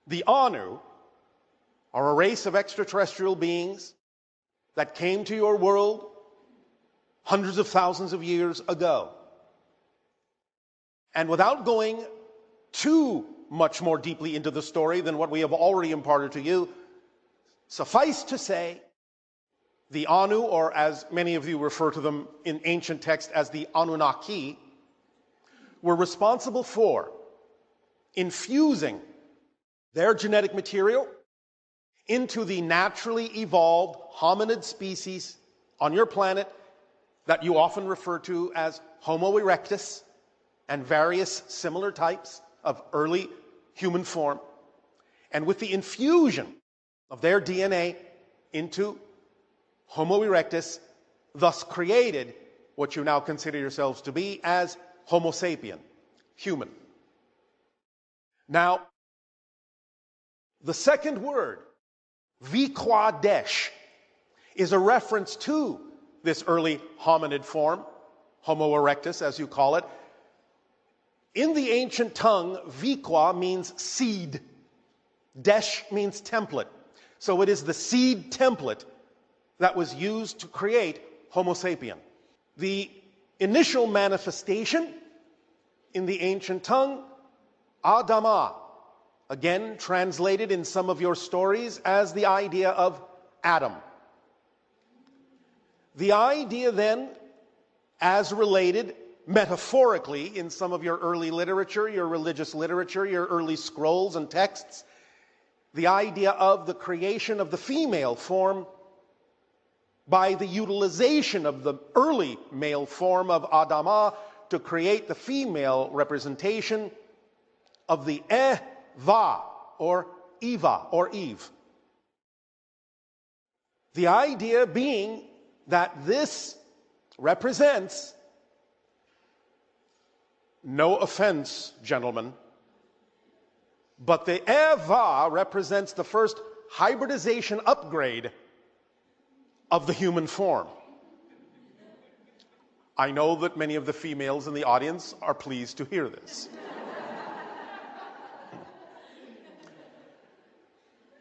The Anu are a race of extraterrestrial beings that came to your world hundreds of thousands of years ago. And without going too much more deeply into the story than what we have already imparted to you, suffice to say, the Anu, or as many of you refer to them in ancient text as the Anunnaki, were responsible for infusing their genetic material into the naturally evolved hominid species on your planet that you often refer to as Homo erectus and various similar types of early human form. And with the infusion of their DNA into Homo erectus, thus created what you now consider yourselves to be as Homo sapien, human. Now, the second word, Vikwadesh, is a reference to this early hominid form, Homo erectus as you call it. In the ancient tongue, Vikwa means seed. Desh means template. So it is the seed template that was used to create Homo sapien. The initial manifestation in the ancient tongue, Adama, again translated in some of your stories as the idea of Adam. The idea then, as related metaphorically in some of your early literature, your religious literature, your early scrolls and texts, the idea of the creation of the female form by the utilization of the early male form of Adama to create the female representation of the Eva, or Eva, or Eve. The idea being that this represents, no offense, gentlemen, but the Eva represents the first hybridization upgrade of the human form. I know that many of the females in the audience are pleased to hear this.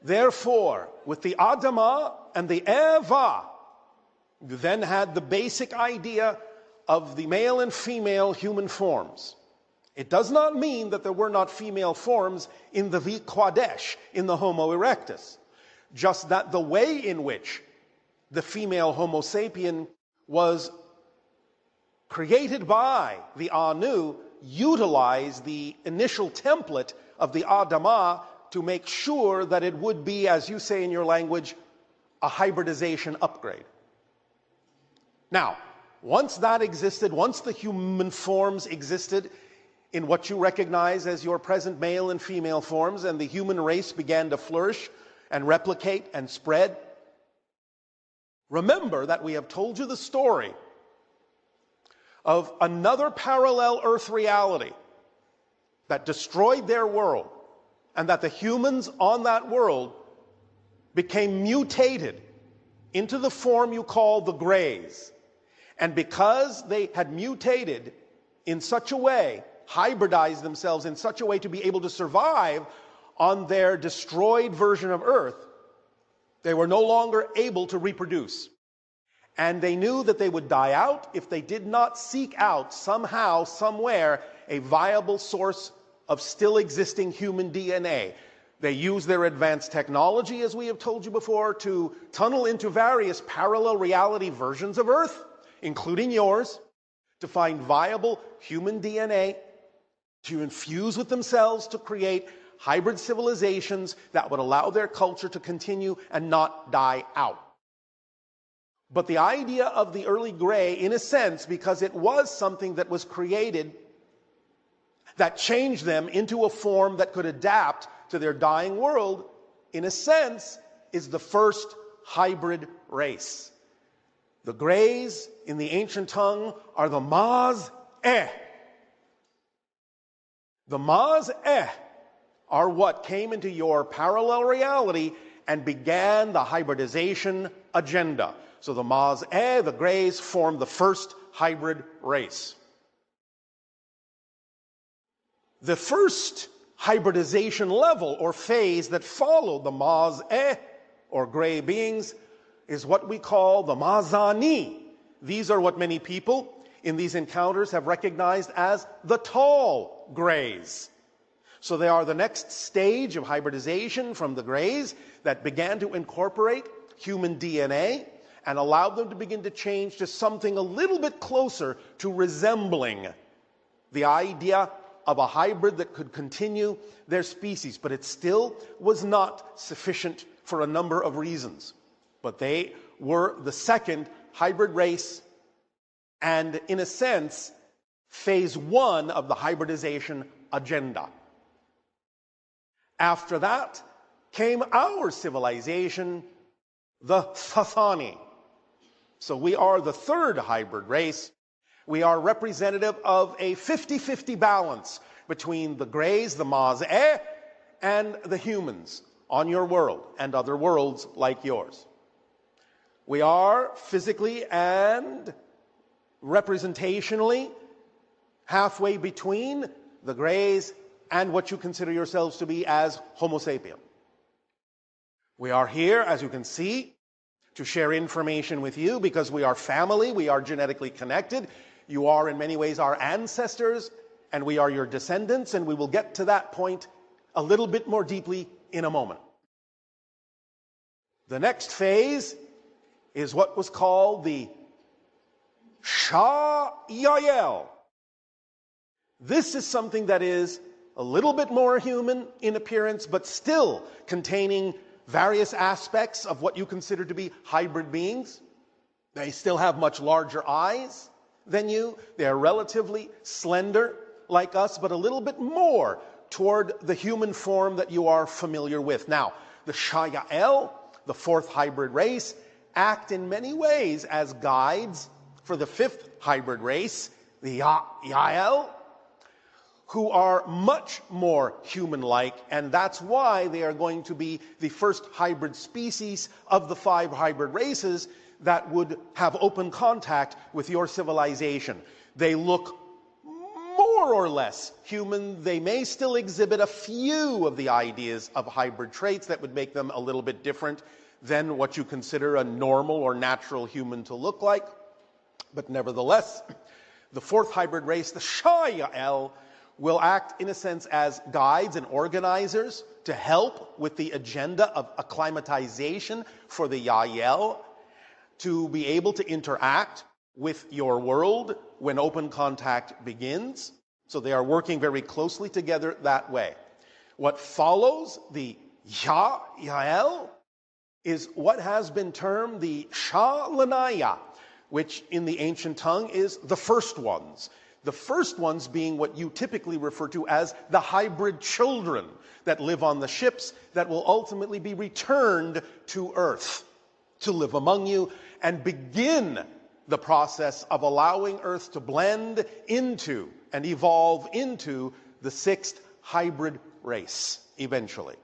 Therefore, with the Adama and the Eva, you then had the basic idea of the male and female human forms. It does not mean that there were not female forms in the Vikwadesh, in the Homo erectus. Just that the way in which the female Homo sapien was created by the Anu utilized the initial template of the Adama to make sure that it would be, as you say in your language, a hybridization upgrade. Now, once that existed, once the human forms existed in what you recognize as your present male and female forms, and the human race began to flourish and replicate and spread, remember that we have told you the story of another parallel Earth reality that destroyed their world, and that the humans on that world became mutated into the form you call the Greys. And because they had mutated in such a way, hybridized themselves in such a way to be able to survive on their destroyed version of Earth, they were no longer able to reproduce. And they knew that they would die out if they did not seek out somehow, somewhere, a viable source of still existing human DNA. They used their advanced technology, as we have told you before, to tunnel into various parallel reality versions of Earth, including yours, to find viable human DNA, to infuse with themselves to create hybrid civilizations that would allow their culture to continue and not die out. But the idea of the early Grey, in a sense, because it was something that was created that changed them into a form that could adapt to their dying world, in a sense, is the first hybrid race. The Greys in the ancient tongue are the Maz-eh. The Maz-eh are what came into your parallel reality and began the hybridization agenda. So the Maz-eh, the Greys, formed the first hybrid race. The first hybridization level or phase that followed the Maz-e, or gray beings, is what we call the Mazani. These are what many people in these encounters have recognized as the tall grays. So they are the next stage of hybridization from the grays that began to incorporate human DNA and allowed them to begin to change to something a little bit closer to resembling the idea of a hybrid that could continue their species. But it still was not sufficient for a number of reasons. But they were the second hybrid race and, in a sense, phase one of the hybridization agenda. After that came our civilization, the Sathani. So we are the third hybrid race. We are representative of a 50-50 balance between the grays, the Maz-e, and the humans on your world and other worlds like yours. We are physically and representationally halfway between the grays and what you consider yourselves to be as Homo sapien. We are here, as you can see, to share information with you because we are family, we are genetically connected. You are in many ways our ancestors, and we are your descendants, and we will get to that point a little bit more deeply in a moment. The next phase is what was called the Shah-Yael. This is something that is a little bit more human in appearance, but still containing various aspects of what you consider to be hybrid beings. They still have much larger eyes than you. They are relatively slender like us, but a little bit more toward the human form that you are familiar with. Now, the Shah-Yael, the fourth hybrid race, act in many ways as guides for the fifth hybrid race, the Yael, who are much more human-like, and that's why they are going to be the first hybrid species of the 5 hybrid races that would have open contact with your civilization. They look more or less human. They may still exhibit a few of the ideas of hybrid traits that would make them a little bit different than what you consider a normal or natural human to look like. But nevertheless, the fourth hybrid race, the Shah-Yael, will act in a sense as guides and organizers to help with the agenda of acclimatization for the Yael to be able to interact with your world when open contact begins. So they are working very closely together that way. What follows the Yael is what has been termed the Shah-Lanaya, which in the ancient tongue is the first ones. The first ones being what you typically refer to as the hybrid children that live on the ships that will ultimately be returned to Earth to live among you and begin the process of allowing Earth to blend into and evolve into the sixth hybrid race eventually.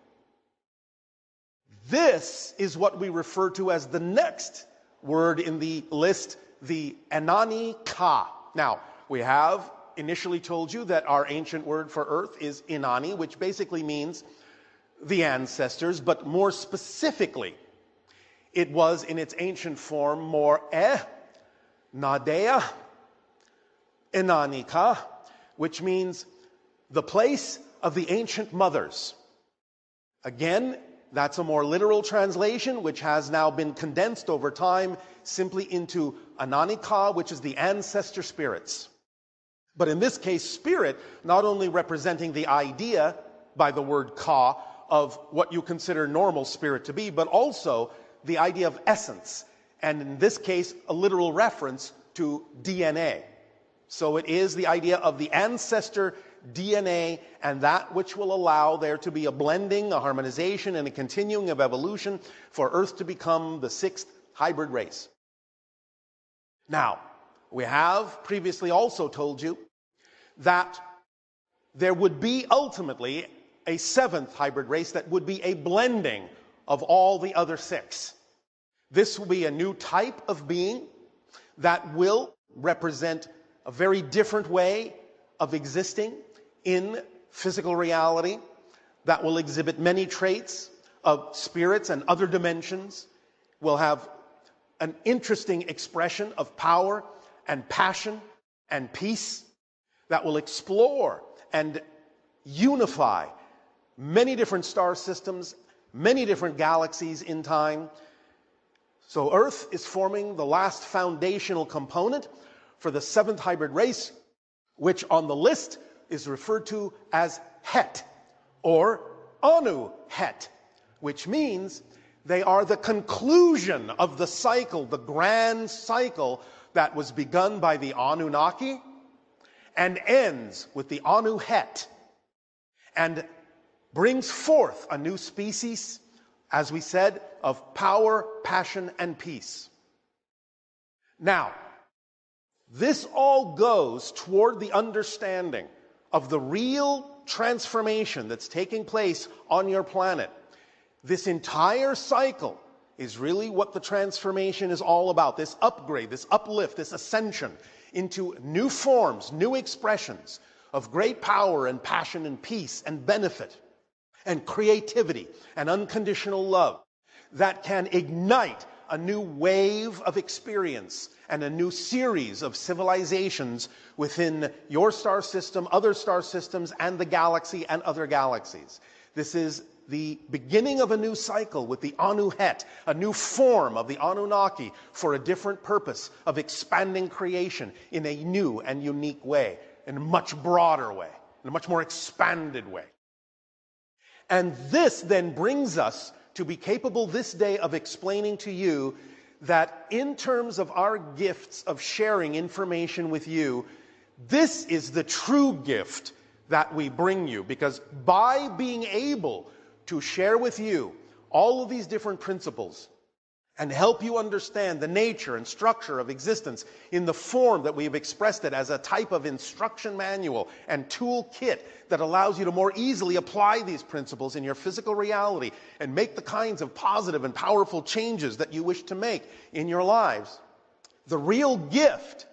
This is what we refer to as the next word in the list, the Anunnaki. Now, we have initially told you that our ancient word for earth is Inanni, which basically means the ancestors, but more specifically, it was in its ancient form more Nadea, Inanika, which means the place of the ancient mothers. Again, that's a more literal translation, which has now been condensed over time simply into Ananika, which is the ancestor spirits. But in this case, spirit, not only representing the idea by the word ka of what you consider normal spirit to be, but also the idea of essence. And in this case, a literal reference to DNA. So it is the idea of the ancestor DNA and that which will allow there to be a blending, a harmonization, and a continuing of evolution for Earth to become the sixth hybrid race. Now, we have previously also told you that there would be ultimately a seventh hybrid race that would be a blending of all the other 6. This will be a new type of being that will represent a very different way of existing in physical reality that will exhibit many traits of spirits and other dimensions, will have an interesting expression of power and passion and peace, that will explore and unify many different star systems, many different galaxies in time. So Earth is forming the last foundational component for the seventh hybrid race, which on the list is referred to as Het, or Anu Het, which means they are the conclusion of the cycle, the grand cycle that was begun by the Anunnaki and ends with the Anu Het, and brings forth a new species, as we said, of power, passion, and peace. Now, this all goes toward the understanding of the real transformation that's taking place on your planet. This entire cycle is really what the transformation is all about. This upgrade, this uplift, this ascension into new forms, new expressions of great power and passion and peace and benefit and creativity and unconditional love that can ignite a new wave of experience and a new series of civilizations within your star system, other star systems, and the galaxy and other galaxies. This is the beginning of a new cycle with the Anu Het, a new form of the Anunnaki for a different purpose of expanding creation in a new and unique way, in a much broader way, in a much more expanded way. And this then brings us to be capable this day of explaining to you that in terms of our gifts of sharing information with you, this is the true gift that we bring you. Because by being able to share with you all of these different principles and help you understand the nature and structure of existence in the form that we have expressed it as a type of instruction manual and tool kit that allows you to more easily apply these principles in your physical reality and make the kinds of positive and powerful changes that you wish to make in your lives. The real gift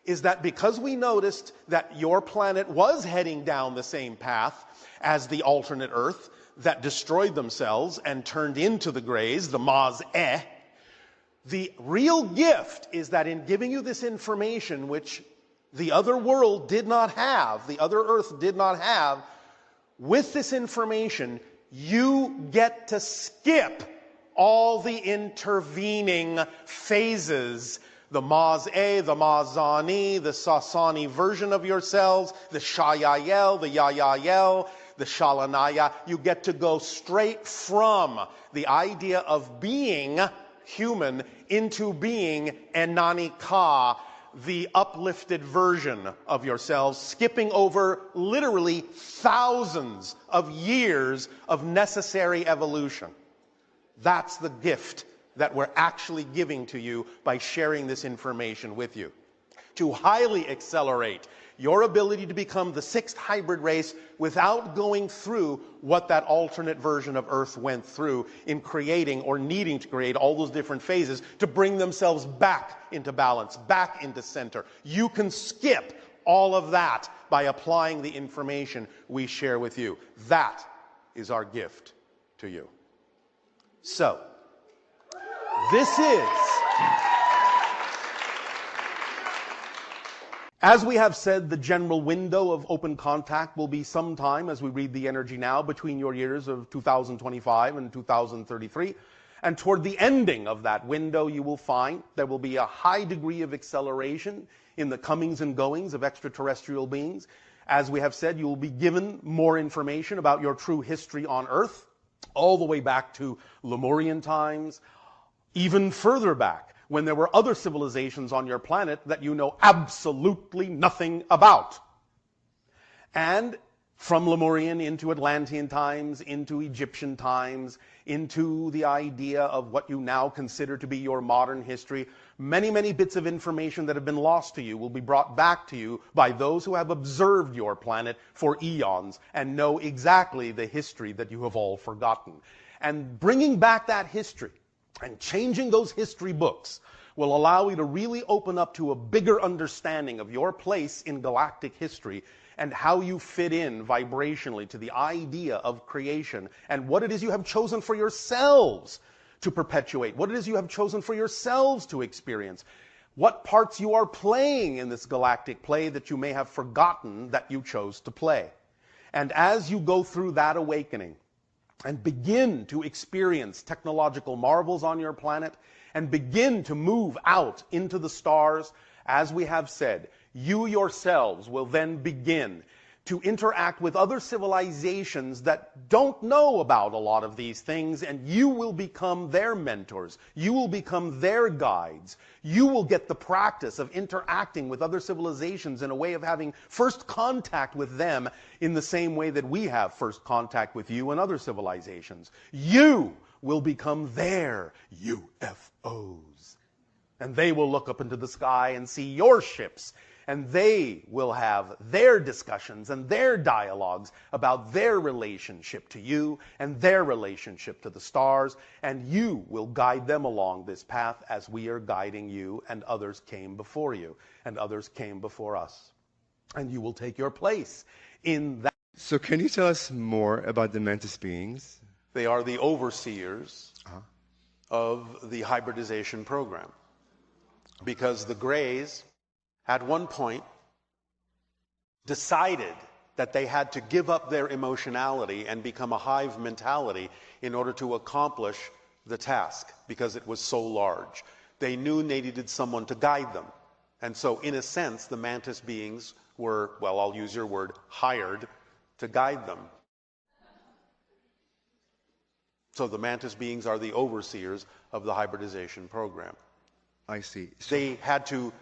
is that because we noticed that your planet was heading down the same path as the alternate Earth that destroyed themselves and turned into the Greys, the Maz-E, the real gift is that in giving you this information, which the other world did not have, the other Earth did not have, with this information, you get to skip all the intervening phases, the Maz-E, the Maz-Ani, the Sasani version of yourselves, the Shayayel, the Yayayel, the Shalanaya. You get to go straight from the idea of being human into being Enani-Ka, the uplifted version of yourselves, skipping over literally thousands of years of necessary evolution. That's the gift that we're actually giving to you by sharing this information with you, to highly accelerate your ability to become the sixth hybrid race without going through what that alternate version of Earth went through in creating or needing to create all those different phases to bring themselves back into balance, back into center. You can skip all of that by applying the information we share with you. That is our gift to you. So, this is, as we have said, the general window of open contact will be sometime, as we read the energy now, between your years of 2025 and 2033. And toward the ending of that window, you will find there will be a high degree of acceleration in the comings and goings of extraterrestrial beings. As we have said, you will be given more information about your true history on Earth, all the way back to Lemurian times, even further back, when there were other civilizations on your planet that you know absolutely nothing about. And from Lemurian into Atlantean times, into Egyptian times, into the idea of what you now consider to be your modern history, many, many bits of information that have been lost to you will be brought back to you by those who have observed your planet for eons and know exactly the history that you have all forgotten. And bringing back that history and changing those history books will allow you to really open up to a bigger understanding of your place in galactic history and how you fit in vibrationally to the idea of creation, and what it is you have chosen for yourselves to perpetuate, what it is you have chosen for yourselves to experience, what parts you are playing in this galactic play that you may have forgotten that you chose to play. And as you go through that awakening and begin to experience technological marvels on your planet and begin to move out into the stars, as we have said, you yourselves will then begin to interact with other civilizations that don't know about a lot of these things, and you will become their mentors. You will become their guides. You will get the practice of interacting with other civilizations in a way of having first contact with them in the same way that we have first contact with you and other civilizations. You will become their UFOs. And they will look up into the sky and see your ships, and they will have their discussions and their dialogues about their relationship to you and their relationship to the stars, and you will guide them along this path as we are guiding you, and others came before you, and others came before us. And you will take your place in that. So can you tell us more about the mantis beings? They are the overseers of the hybridization program. Because the Greys, at one point, decided that they had to give up their emotionality and become a hive mentality in order to accomplish the task, because it was so large. They knew they needed someone to guide them. And so, in a sense, the mantis beings were, well, I'll use your word, hired to guide them. So the mantis beings are the overseers of the hybridization program. I see. So they had to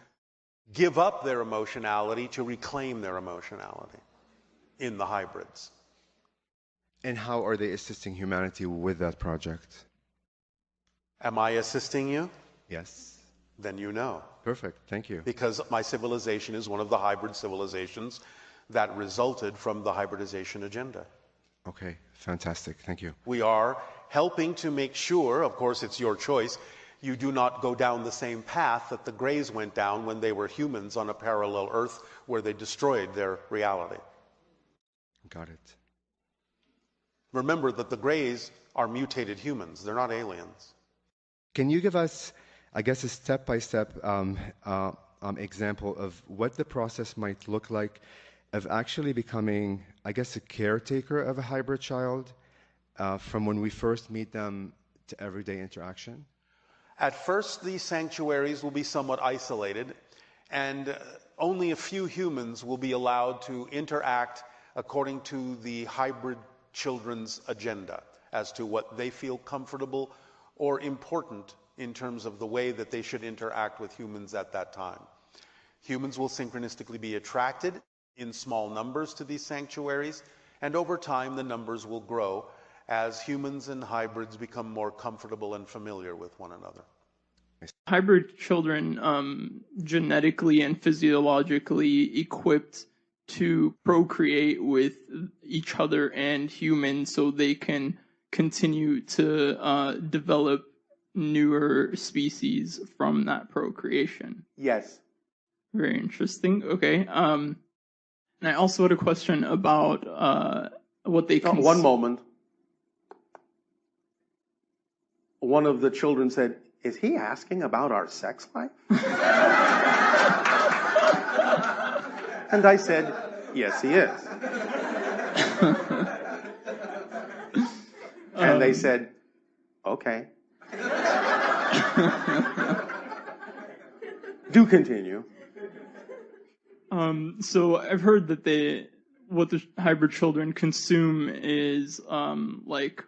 give up their emotionality to reclaim their emotionality in the hybrids. And how are they assisting humanity with that project? Am I assisting you? Yes. Then you know. Perfect. Thank you. Because my civilization is one of the hybrid civilizations that resulted from the hybridization agenda. Okay. Fantastic. Thank you. We are helping to make sure, of course it's your choice, you do not go down the same path that the Greys went down when they were humans on a parallel Earth where they destroyed their reality. Got it. Remember that the Greys are mutated humans. They're not aliens. Can you give us, I guess, a step-by-step example of what the process might look like of actually becoming, I guess, a caretaker of a hybrid child from when we first meet them to everyday interaction? At first, these sanctuaries will be somewhat isolated, and only a few humans will be allowed to interact according to the hybrid children's agenda as to what they feel comfortable or important in terms of the way that they should interact with humans at that time. Humans will synchronistically be attracted in small numbers to these sanctuaries, and over time the numbers will grow as humans and hybrids become more comfortable and familiar with one another. Hybrid children genetically and physiologically equipped to procreate with each other and humans so they can continue to develop newer species from that procreation. Yes. Very interesting. Okay. And I also had a question about what they can... One moment. One of the children said, "Is he asking about our sex life?" And I said, "Yes, he is." And they said, "Okay." Do continue. So I've heard that what the hybrid children consume is like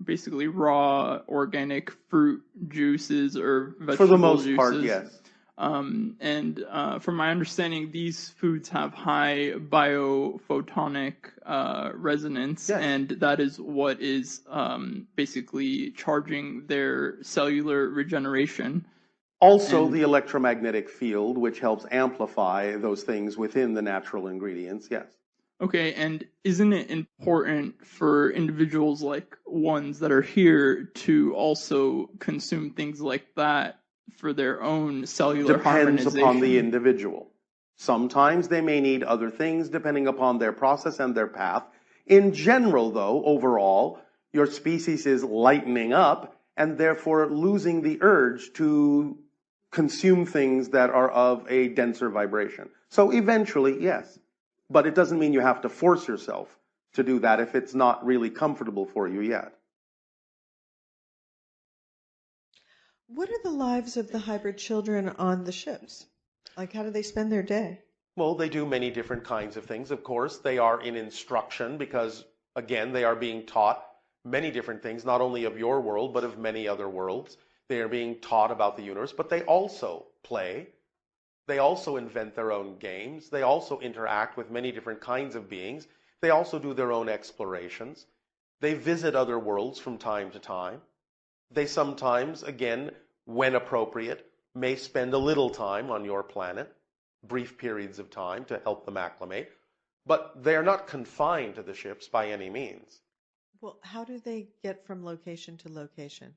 basically raw organic fruit juices or vegetable juices. For the most part, yes. And from my understanding, these foods have high biophotonic resonance, Yes. and that is what is basically charging their cellular regeneration. Also, the electromagnetic field, which helps amplify those things within the natural ingredients, yes. Okay, and isn't it important for individuals like ones that are here to also consume things like that for their own cellular harmonization? Depends upon the individual. Sometimes they may need other things depending upon their process and their path. In general, though, overall, your species is lightening up and therefore losing the urge to consume things that are of a denser vibration. So eventually, yes. But it doesn't mean you have to force yourself to do that if it's not really comfortable for you yet. What are the lives of the hybrid children on the ships? Like, how do they spend their day? Well, they do many different kinds of things. Of course, they are in instruction because, again, they are being taught many different things, not only of your world, but of many other worlds. They are being taught about the universe, but they also play. They also invent their own games. They also interact with many different kinds of beings. They also do their own explorations. They visit other worlds from time to time. They sometimes, again, when appropriate, may spend a little time on your planet, brief periods of time to help them acclimate. But they're not confined to the ships by any means. Well, how do they get from location to location?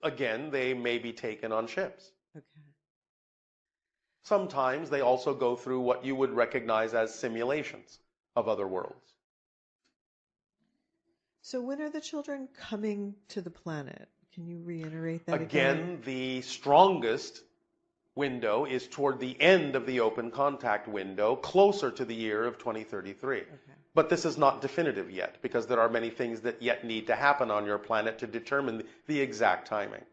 Again, they may be taken on ships. Okay. Sometimes they also go through what you would recognize as simulations of other worlds. So when are the children coming to the planet? Can you reiterate that again? Again, the strongest window is toward the end of the open contact window, closer to the year of 2033. Okay. But this is not definitive yet, because there are many things that yet need to happen on your planet to determine the exact timing.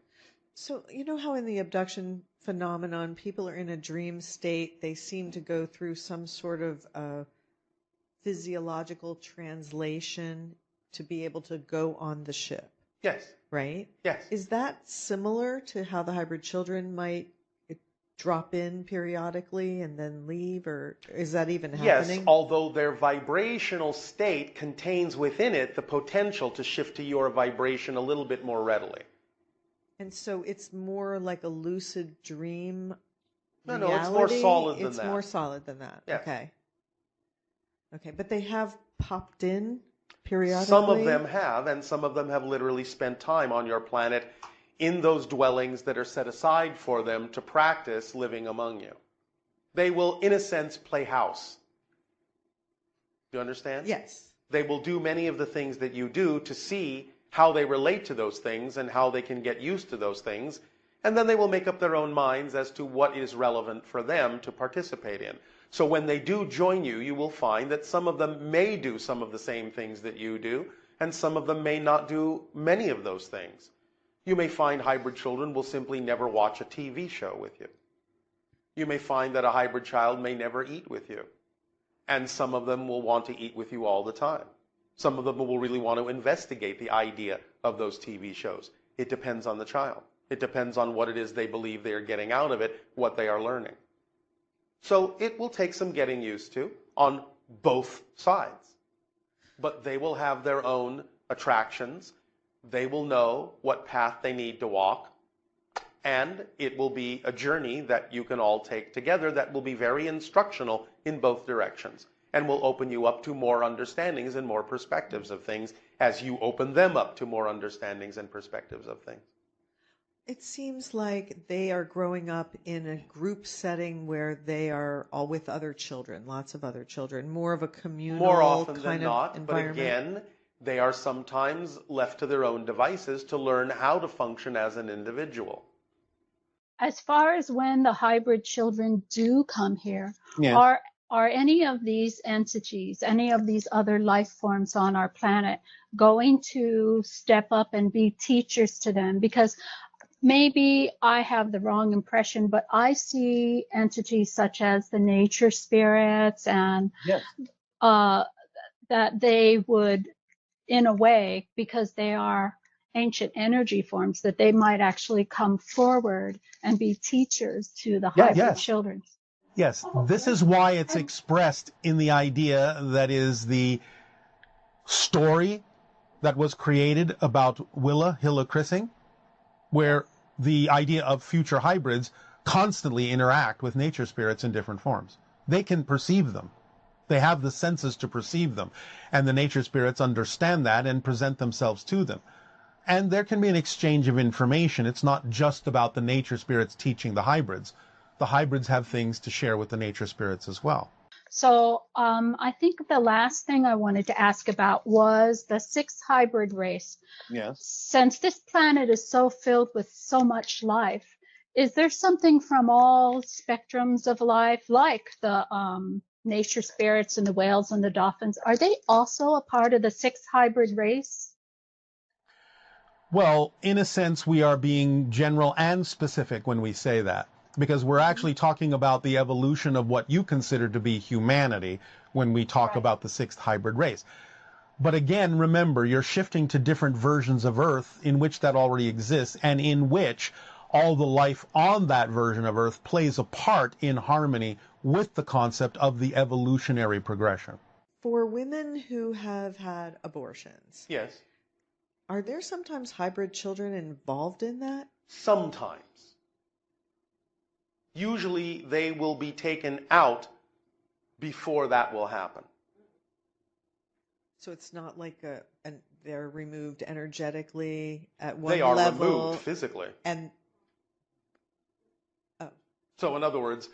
So you know how in the abduction phenomenon, people are in a dream state, they seem to go through some sort of physiological translation to be able to go on the ship, Yes, right? yes. Is that similar to how the hybrid children might drop in periodically and then leave, or is that even happening? Yes, although their vibrational state contains within it the potential to shift to your vibration a little bit more readily. And so it's more like a lucid dream No, reality? it's more solid than that. It's more solid than that. Yes. Okay. Okay, but they have popped in periodically? Some of them have, and some of them have literally spent time on your planet in those dwellings that are set aside for them to practice living among you. They will, in a sense, play house. Do you understand? Yes. They will do many of the things that you do to see how they relate to those things and how they can get used to those things. And then they will make up their own minds as to what is relevant for them to participate in. So when they do join you, you will find that some of them may do some of the same things that you do, and some of them may not do many of those things. You may find hybrid children will simply never watch a TV show with you. You may find that a hybrid child may never eat with you. And some of them will want to eat with you all the time. Some of them will really want to investigate the idea of those TV shows. It depends on the child. It depends on what it is they believe they are getting out of it, what they are learning. So it will take some getting used to on both sides. But they will have their own attractions. They will know what path they need to walk. And it will be a journey that you can all take together that will be very instructional in both directions and will open you up to more understandings and more perspectives of things as you open them up to more understandings and perspectives of things. It seems like they are growing up in a group setting where they are all with other children, lots of other children, more of a communal more often kind than not, of environment. but again, they are sometimes left to their own devices to learn how to function as an individual. As far as when the hybrid children do come here, Yes. are any of these entities, any of these other life forms on our planet going to step up and be teachers to them? Because maybe I have the wrong impression, but I see entities such as the nature spirits and Yes. that they would, in a way, because they are ancient energy forms, that they might actually come forward and be teachers to the hybrid children. Yes, this is why it's expressed in the idea that is the story that was created about Willa Chrissing, where the idea of future hybrids constantly interact with nature spirits in different forms. They can perceive them. They have the senses to perceive them, and the nature spirits understand that and present themselves to them. And there can be an exchange of information. It's not just about the nature spirits teaching the hybrids. the hybrids have things to share with the nature spirits as well. So I think the last thing I wanted to ask about was the sixth hybrid race. Yes. Since this planet is so filled with so much life, is there something from all spectrums of life, like the nature spirits and the whales and the dolphins? Are they also a part of the sixth hybrid race? Well, in a sense, we are being general and specific when we say that, because we're actually talking about the evolution of what you consider to be humanity when we talk about the sixth hybrid race. But again, remember, you're shifting to different versions of Earth in which that already exists, and in which all the life on that version of Earth plays a part in harmony with the concept of the evolutionary progression. For women who have had abortions, Yes. are there sometimes hybrid children involved in that? Sometimes. Usually they will be taken out before that will happen. So it's not like they're removed energetically at one They are level. removed physically. And So in other words,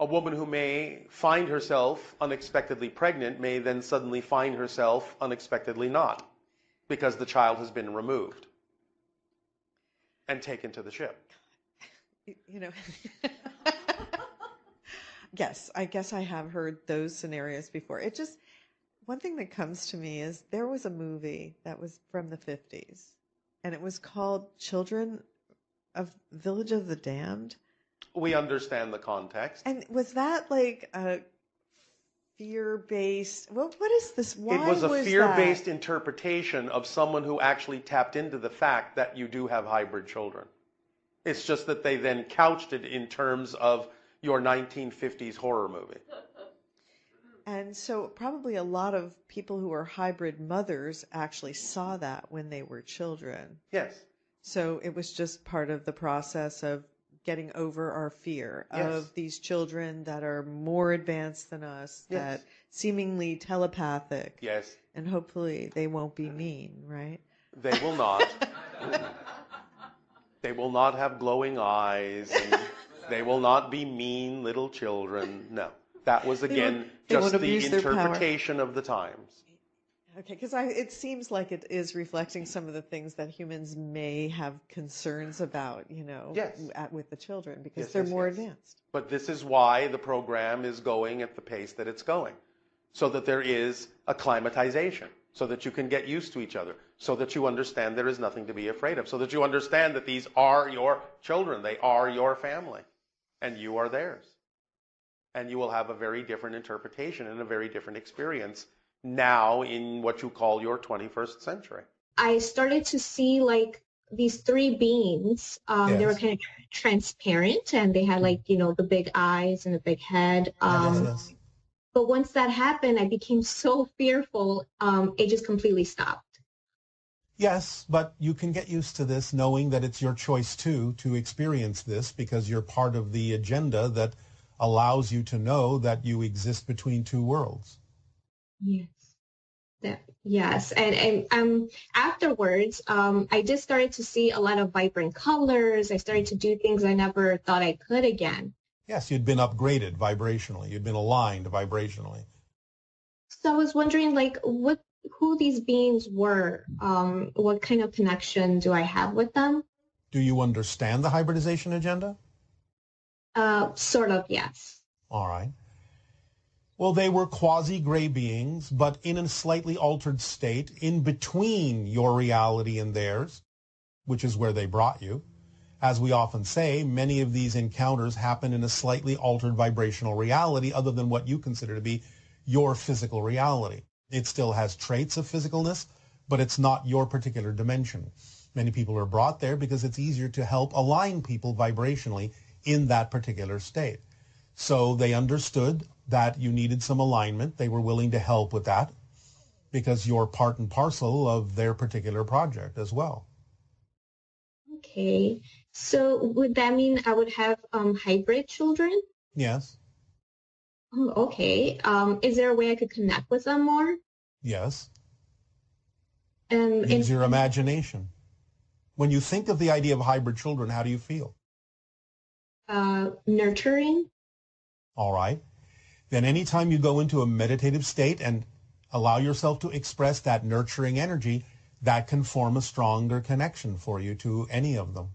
a woman who may find herself unexpectedly pregnant may then suddenly find herself unexpectedly not, because the child has been removed and taken to the ship. you know, yes, I guess I have heard those scenarios before. It just, one thing that comes to me is there was a movie that was from the 50s, and it was called Children of Village of the Damned. We understand the context. And was that like a fear-based, what is this? Why it was a was fear-based that? interpretation of someone who actually tapped into the fact that you do have hybrid children. It's just that they then couched it in terms of your 1950s horror movie. And so probably a lot of people who are hybrid mothers actually saw that when they were children. Yes. So it was just part of the process of getting over our fear of these children that are more advanced than us, that seemingly telepathic. Yes. And hopefully they won't be mean, right? They will not. They will not have glowing eyes, and they will not be mean little children. No. That was, again, just the interpretation of the times. Okay, because it seems like it is reflecting some of the things that humans may have concerns about, with the children, because they're more advanced. But this is why the program is going at the pace that it's going, so that there is acclimatization, so that you can get used to each other, so that you understand there is nothing to be afraid of, so that you understand that these are your children, they are your family, and you are theirs. And you will have a very different interpretation and a very different experience now in what you call your 21st century. I started to see like these three beings. They were kind of transparent, and they had like, the big eyes and the big head. But once that happened, I became so fearful, it just completely stopped. Yes, but you can get used to this knowing that it's your choice too to experience this, because you're part of the agenda that allows you to know that you exist between two worlds. Yes. Yes. And afterwards, I just started to see a lot of vibrant colors. I started to do things I never thought I could again. Yes, you'd been upgraded vibrationally. You'd been aligned vibrationally. So I was wondering, like, who these beings were. What kind of connection do I have with them? Do you understand the hybridization agenda? Sort of, yes. All right. Well, they were quasi-gray beings, but in a slightly altered state, in between your reality and theirs, which is where they brought you. As we often say, many of these encounters happen in a slightly altered vibrational reality other than what you consider to be your physical reality. It still has traits of physicalness, but it's not your particular dimension. Many people are brought there because it's easier to help align people vibrationally in that particular state. So they understood that you needed some alignment. They were willing to help with that because you're part and parcel of their particular project as well. Okay. So would that mean I would have hybrid children? Yes. Oh, okay. Is there a way I could connect with them more? Yes. Use your imagination. When you think of the idea of hybrid children, how do you feel? Nurturing. All right. Then anytime you go into a meditative state and allow yourself to express that nurturing energy, that can form a stronger connection for you to any of them.